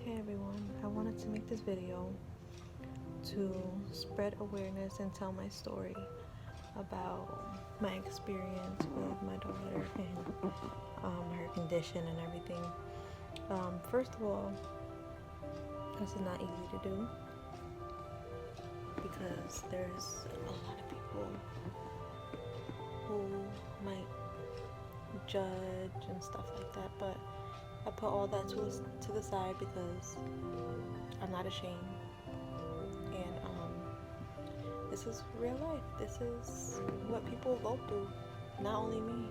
Okay everyone, I wanted to make this video to spread awareness and tell my story about my experience with my daughter and her condition and everything. First of all, this is not easy to do because there's a lot of people who might judge and stuff like that, but I put all that to the side because I'm not ashamed, and this is real life. This is what people go through, not only me.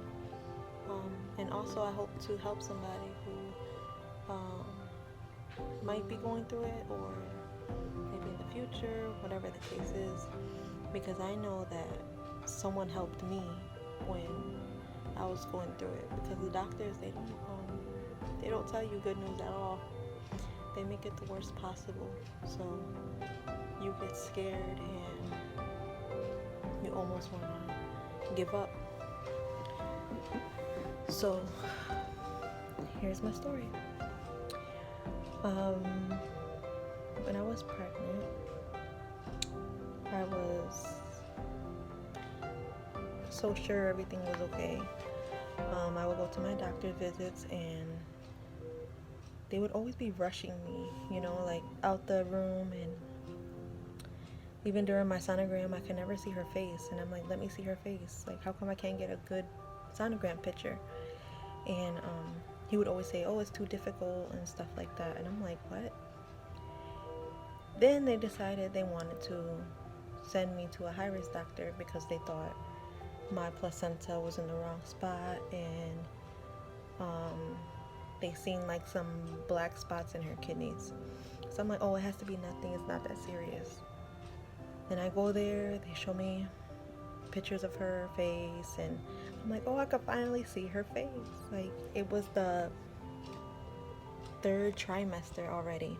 And also I hope to help somebody who might be going through it, or maybe in the future, whatever the case is, because I know that someone helped me when I was going through it, because the doctors, they don't tell you good news at all. They make it the worst possible, so you get scared and you almost want to give up. So here's my story. When I was pregnant, I was so sure everything was okay. I would go to my doctor visits and they would always be rushing me, like out the room, and even during my sonogram, I could never see her face, and I'm like, let me see her face. Like, how come I can't get a good sonogram picture? And he would always say, oh, it's too difficult and stuff like that, and I'm like, what? Then they decided they wanted to send me to a high-risk doctor because they thought my placenta was in the wrong spot, and they seen like some black spots in her kidneys. So I'm like, oh, it has to be nothing, it's not that serious. Then I go there, they show me pictures of her face, and I'm like, oh, I could finally see her face. Like, it was the 3rd trimester already,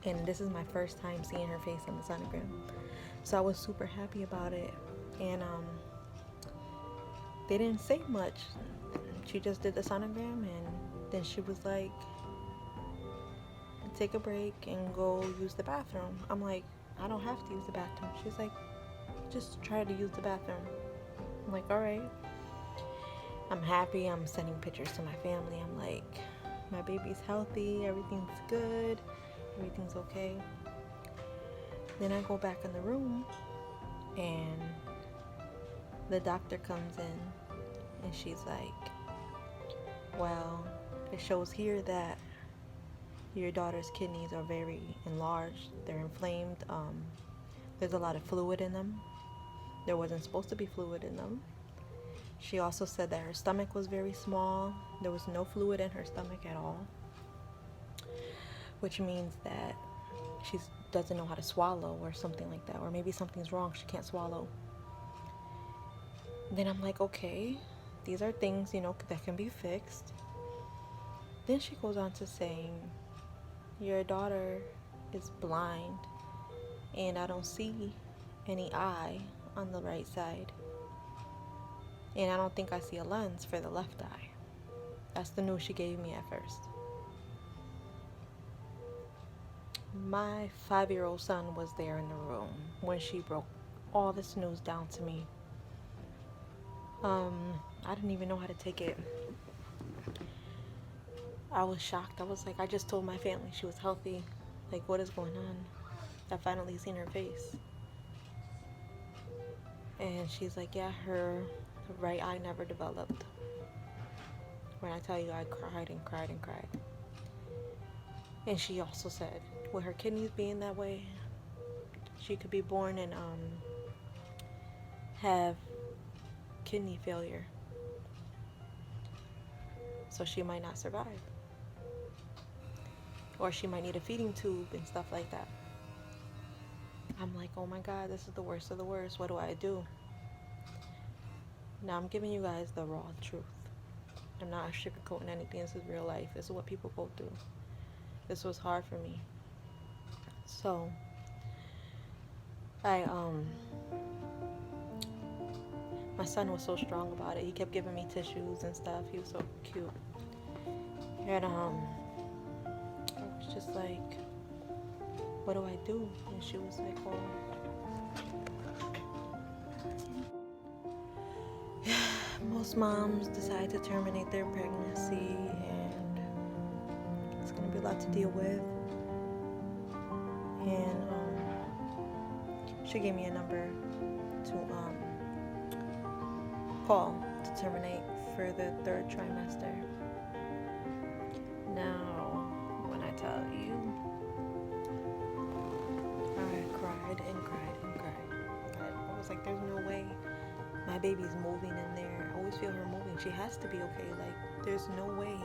and this is my first time seeing her face on the sonogram. So I was super happy about it, and they didn't say much. She just did the sonogram, and then she was like, take a break and go use the bathroom. I'm like, I don't have to use the bathroom. She's like, just try to use the bathroom. I'm like, all right. I'm happy. I'm sending pictures to my family. I'm like, my baby's healthy, everything's good, everything's okay. Then I go back in the room, and the doctor comes in, and she's like, well, it shows here that your daughter's kidneys are very enlarged. They're inflamed. There's a lot of fluid in them. There wasn't supposed to be fluid in them. She also said that her stomach was very small. There was no fluid in her stomach at all, which means that she doesn't know how to swallow or something like that, or maybe something's wrong, she can't swallow. Then I'm like, okay, these are things, that can be fixed. Then she goes on to saying, your daughter is blind, and I don't see any eye on the right side, and I don't think I see a lens for the left eye. That's the news she gave me at first. My 5-year-old son was there in the room when she broke all this news down to me. I didn't even know how to take it. I was shocked. I was like, I just told my family she was healthy. Like, what is going on? I finally seen her face. And she's like, yeah, her right eye never developed. When I tell you, I cried and cried and cried. And she also said, with her kidneys being that way, she could be born and have kidney failure. So she might not survive. Or she might need a feeding tube and stuff like that. I'm like, oh my God, this is the worst of the worst. What do I do? Now I'm giving you guys the raw truth. I'm not sugarcoating anything. This is real life. This is what people go through. This was hard for me. So my son was so strong about it. He kept giving me tissues and stuff. He was so cute. And was just like, what do I do? And she was like, well, most moms decide to terminate their pregnancy, and it's going to be a lot to deal with. And she gave me a number to call to terminate for the 3rd trimester. Now, when I tell you, I cried and cried and cried. I was like, there's no way my baby's moving in there. I always feel her moving. She has to be okay. Like, there's no way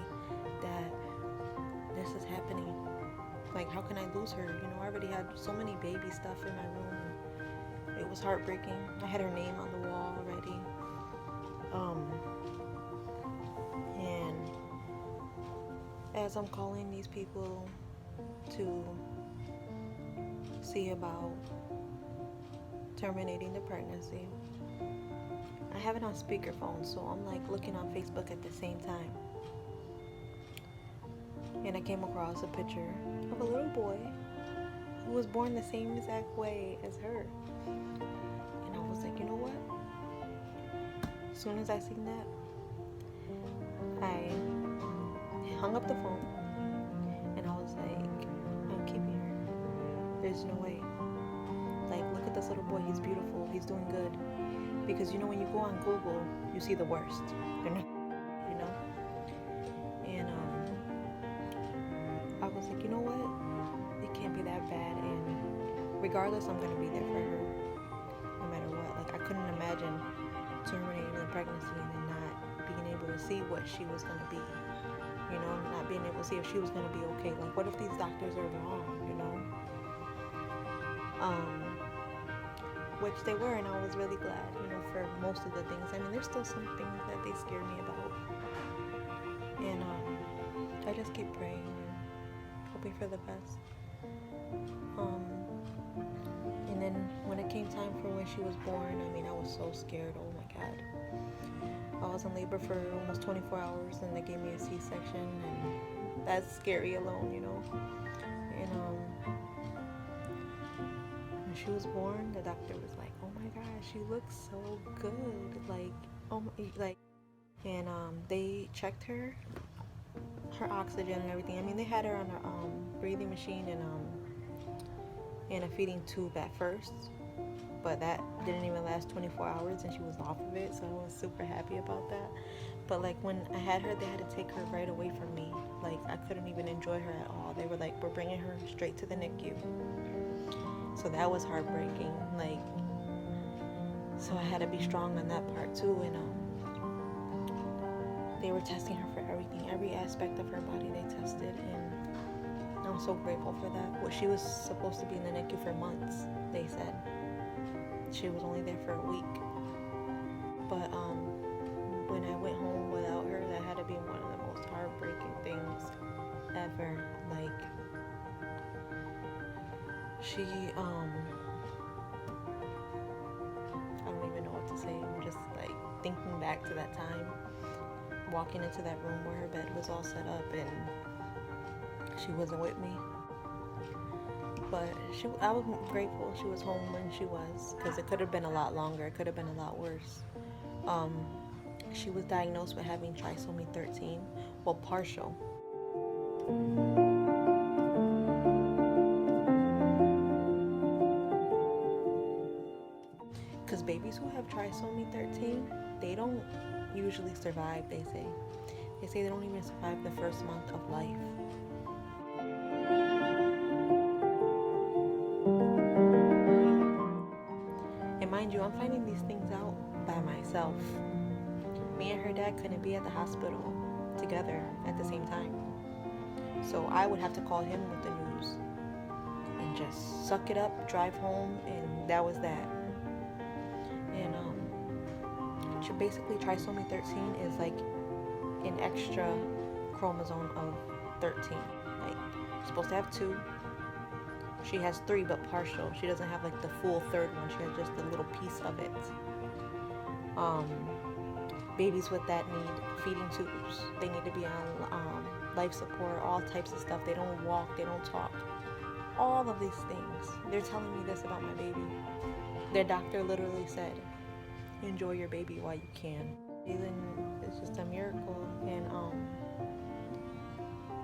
that this is happening. Like, how can I lose her? You know, I already had so many baby stuff in my room. It was heartbreaking. I had her name on the wall already. And as I'm calling these people to see about terminating the pregnancy, I have it on speakerphone, so I'm like looking on Facebook at the same time. And I came across a picture of a little boy who was born the same exact way as her. And I was like, you know what? As soon as I seen that, I hung up the phone and I was like, I'm keeping her. There's no way. Like, look at this little boy. He's beautiful. He's doing good. Because, you know, when you go on Google, you see the worst. You know? And I was like, you know what? It can't be that bad. And regardless, I'm going to be there for her no matter what. Like, I couldn't imagine terminating the pregnancy and then not being able to see what she was going to be. You know, not being able to see if she was going to be okay. Like, what if these doctors are wrong, you know? Which they were, and I was really glad, you know, for most of the things. I mean, there's still some things that they scare me about. And I just keep praying and hoping for the best. And then when it came time for when she was born, I mean, I was so scared. Oh my God. I was in labor for almost 24 hours and they gave me a C-section, and that's scary alone, you know. And when she was born, the doctor was like, oh my gosh, she looks so good. Like, oh my, like, and they checked her oxygen and everything. I mean, they had her on a breathing machine and a feeding tube at first, but that didn't even last 24 hours and she was off of it, so I was super happy about that. But like, when I had her, they had to take her right away from me. Like, I couldn't even enjoy her at all. They were like, we're bringing her straight to the NICU. So that was heartbreaking. Like, so I had to be strong on that part too. And they were testing her for everything, every aspect of her body they tested, and I'm so grateful for that. Well, she was supposed to be in the NICU for months, they said. She was only there for a week. But when I went home without her, that had to be one of the most heartbreaking things ever. Like, she, I don't even know what to say. I'm just like thinking back to that time, walking into that room where her bed was all set up and she wasn't with me. But I was grateful she was home when she was, because it could have been a lot longer. It could have been a lot worse. She was diagnosed with having trisomy 13, well, partial. Because babies who have trisomy 13, they don't usually survive, they say. They say they don't even survive the first month of life. And mind you, I'm finding these things out by myself. Me and her dad couldn't be at the hospital together at the same time. So I would have to call him with the news and just suck it up, drive home, and that was that. And basically trisomy 13 is like an extra chromosome of 13. Like, you're supposed to have 2. She has 3, but partial. She doesn't have like the full 3rd one. She has just a little piece of it. Babies with that need feeding tubes. They need to be on life support, all types of stuff. They don't walk, they don't talk. All of these things. They're telling me this about my baby. Their doctor literally said, enjoy your baby while you can. Even it's just a miracle, and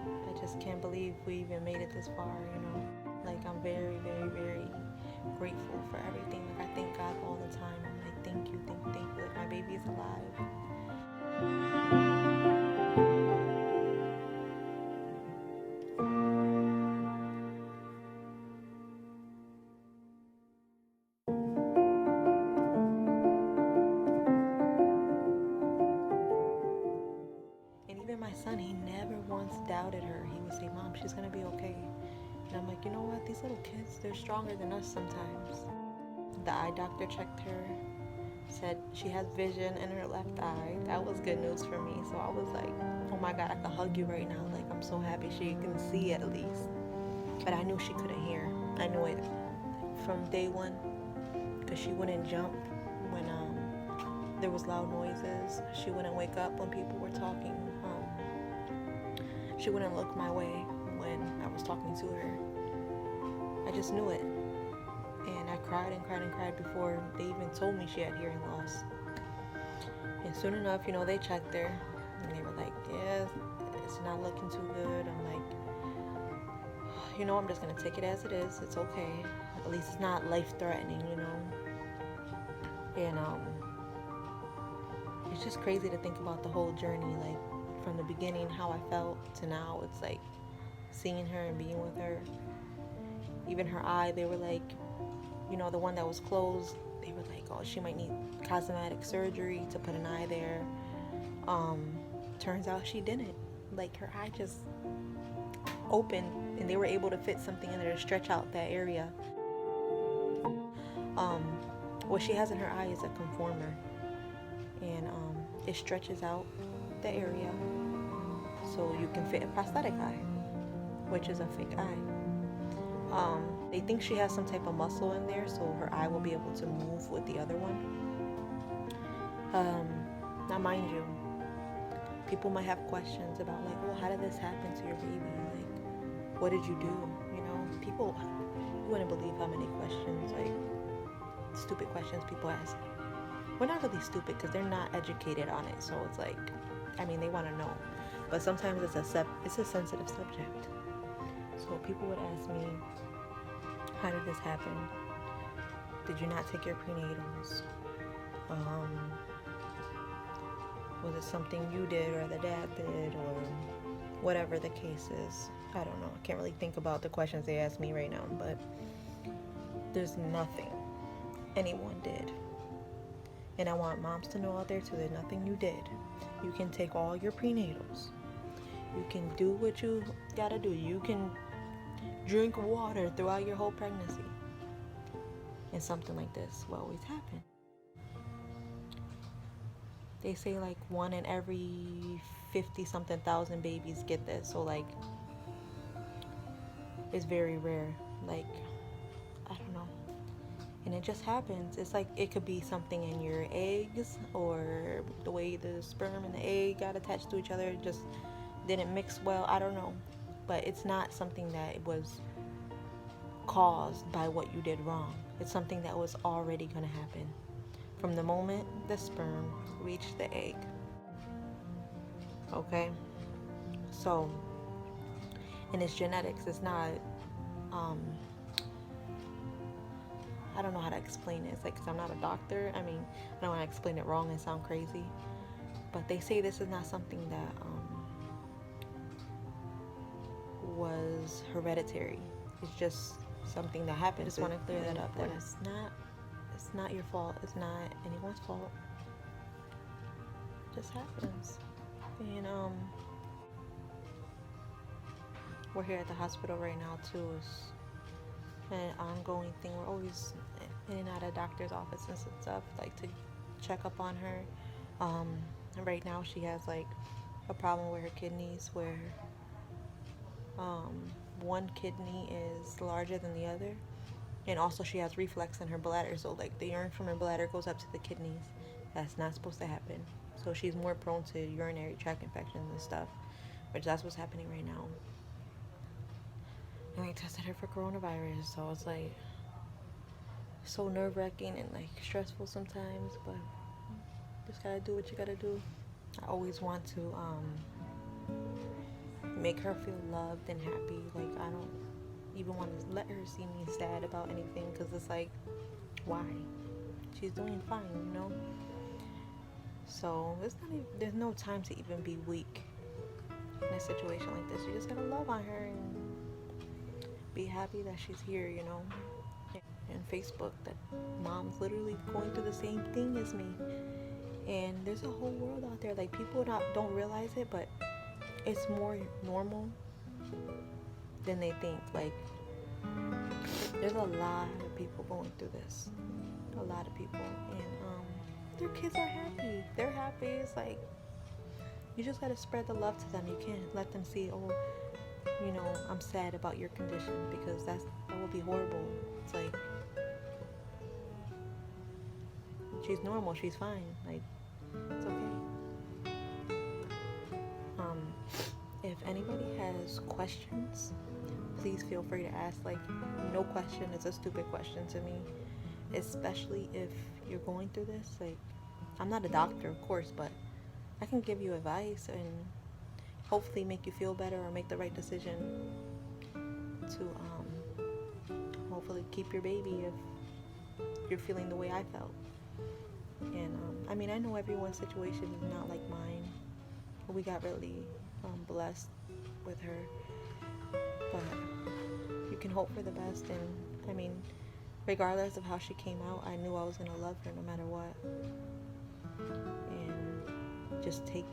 I just can't believe we even made it this far, you know. Like, I'm very, very, very grateful for everything. Like, I thank God all the time. I'm like, thank you, thank you, thank you. Like, my baby is alive. And even my son, he never once doubted her. He would say, Mom, she's gonna be okay. And I'm like, you know what? These little kids, they're stronger than us sometimes. The eye doctor checked her, said she has vision in her left eye. That was good news for me. So I was like, oh my God, I could hug you right now. Like, I'm so happy she can see at least. But I knew she couldn't hear. I knew it from day one, because she wouldn't jump when there was loud noises. She wouldn't wake up when people were talking. She wouldn't look my way when I was talking to her. I just knew it. And I cried and cried and cried before they even told me she had hearing loss. And soon enough, you know, they checked her and they were like, yeah, it's not looking too good. I'm like, you know, I'm just gonna take it as it is. It's okay. At least it's not life-threatening, you know. And it's just crazy to think about the whole journey, like from the beginning, how I felt, to now. It's like seeing her and being with her. Even her eye, they were like, you know, the one that was closed, they were like, oh, she might need cosmetic surgery to put an eye there. Turns out she didn't. Like, her eye just opened and they were able to fit something in there to stretch out that area. What she has in her eye is a conformer, and it stretches out the area so you can fit a prosthetic eye, which is a fake eye. They think she has some type of muscle in there, so her eye will be able to move with the other one. Now, mind you, people might have questions about, like, well, how did this happen to your baby? Like, what did you do? You know, people, you wouldn't believe how many questions, like, stupid questions people ask. Well, not really stupid, because they're not educated on it, so it's like, I mean, they want to know. But sometimes it's a sensitive subject. So people would ask me, how did this happen? Did you not take your prenatals? Was it something you did or the dad did, or whatever the case is? I don't know. I can't really think about the questions they ask me right now, but there's nothing anyone did. And I want moms to know out there too, there's nothing you did. You can take all your prenatals. You can do what you gotta do. You can drink water throughout your whole pregnancy. And something like this will always happen. They say like 1 in every 50-something thousand babies get this. So like, it's very rare. Like, I don't know. And it just happens. It's like it could be something in your eggs, or the way the sperm and the egg got attached to each other just didn't mix well. I don't know. But it's not something that was caused by what you did wrong. It's something that was already going to happen from the moment the sperm reached the egg. Okay? So, and it's genetics. It's not, I don't know how to explain it. It's like, 'cause I'm not a doctor. I mean, I don't want to explain it wrong and sound crazy. But they say this is not something that was hereditary. It's just something that happened. I just want to clear that up. That it's not your fault. It's not anyone's fault. It just happens. And we're here at the hospital right now too. It's an ongoing thing. We're always in and out of doctor's office and stuff, like to check up on her. And right now she has like a problem with her kidneys, where one kidney is larger than the other, and also she has reflux in her bladder, so like the urine from her bladder goes up to the kidneys. That's not supposed to happen. So she's more prone to urinary tract infections and stuff. which that's what's happening right now. And they tested her for coronavirus, so it's like so nerve-wracking and like stressful sometimes, but just gotta do what you gotta do. I always want to make her feel loved and happy. Like, I don't even want to let her see me sad about anything, because it's like, why? She's doing fine, you know? So there's no time to even be weak in a situation like this. You just gotta love on her and be happy that she's here, you know? And Facebook, that mom's literally going through the same thing as me. And there's a whole world out there. Like, people don't realize it, but it's more normal than they think. Like, there's a lot of people going through this. A lot of people. And their kids are happy. They're happy. It's like, you just gotta spread the love to them. You can't let them see, oh, you know, I'm sad about your condition, because that would be horrible. It's like, she's normal, she's fine. Like, it's okay. If anybody has questions, please feel free to ask. Like, no question is a stupid question to me, especially if you're going through this. Like, I'm not a doctor, of course, but I can give you advice and hopefully make you feel better or make the right decision to hopefully keep your baby if you're feeling the way I felt. And I mean, I know everyone's situation is not like mine. We got really blessed with her, but you can hope for the best. And I mean, regardless of how she came out, I knew I was gonna love her no matter what, and just take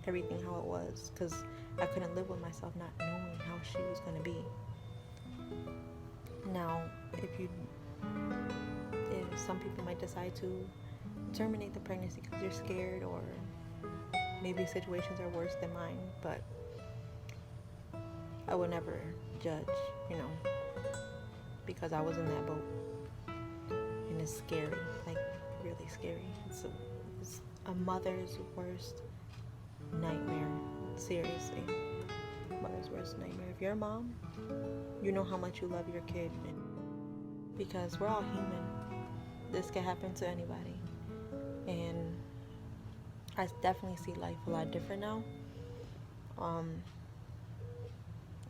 everything how it was, because I couldn't live with myself not knowing how she was gonna be. Now, if some people might decide to terminate the pregnancy because you're scared, or maybe situations are worse than mine, but I would never judge, you know, because I was in that boat, and it's scary, like really scary. It's a mother's worst nightmare, seriously, mother's worst nightmare. If you're a mom, you know how much you love your kid, because we're all human. This can happen to anybody. And I definitely see life a lot different now.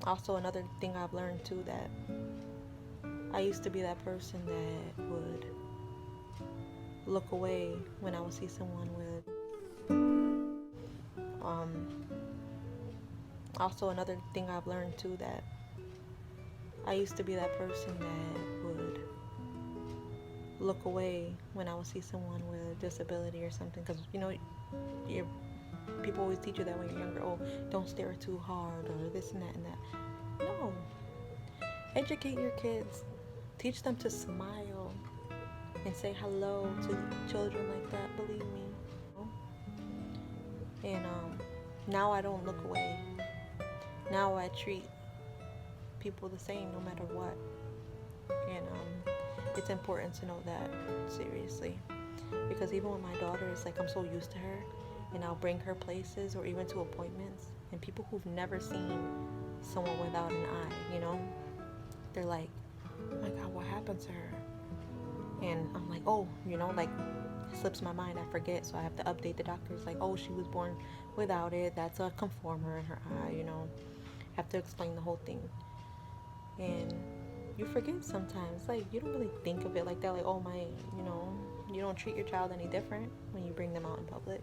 Also, another thing I've learned too, that I used to be that person that would look away when I would see someone with also another thing I've learned too, that I used to be that person that would look away when I would see someone with a disability or something, because you know, people always teach you that when you're younger. Oh, don't stare too hard, or this and that and that. No, educate your kids, teach them to smile and say hello to children like that. Believe me. And now I don't look away. Now I treat people the same no matter what. And it's important to know that, seriously, because even with my daughter, it's like I'm so used to her, and I'll bring her places or even to appointments, and people who've never seen someone without an eye, you know, they're like, oh my God, what happened to her? And I'm like, oh, you know, like, it slips my mind, I forget, so I have to update the doctors, like, oh, she was born without it, that's a conformer in her eye, you know, I have to explain the whole thing. And you forget sometimes, like, you don't really think of it like that, like, oh my, you know, you don't treat your child any different when you bring them out in public.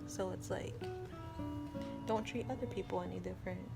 So it's like, don't treat other people any different.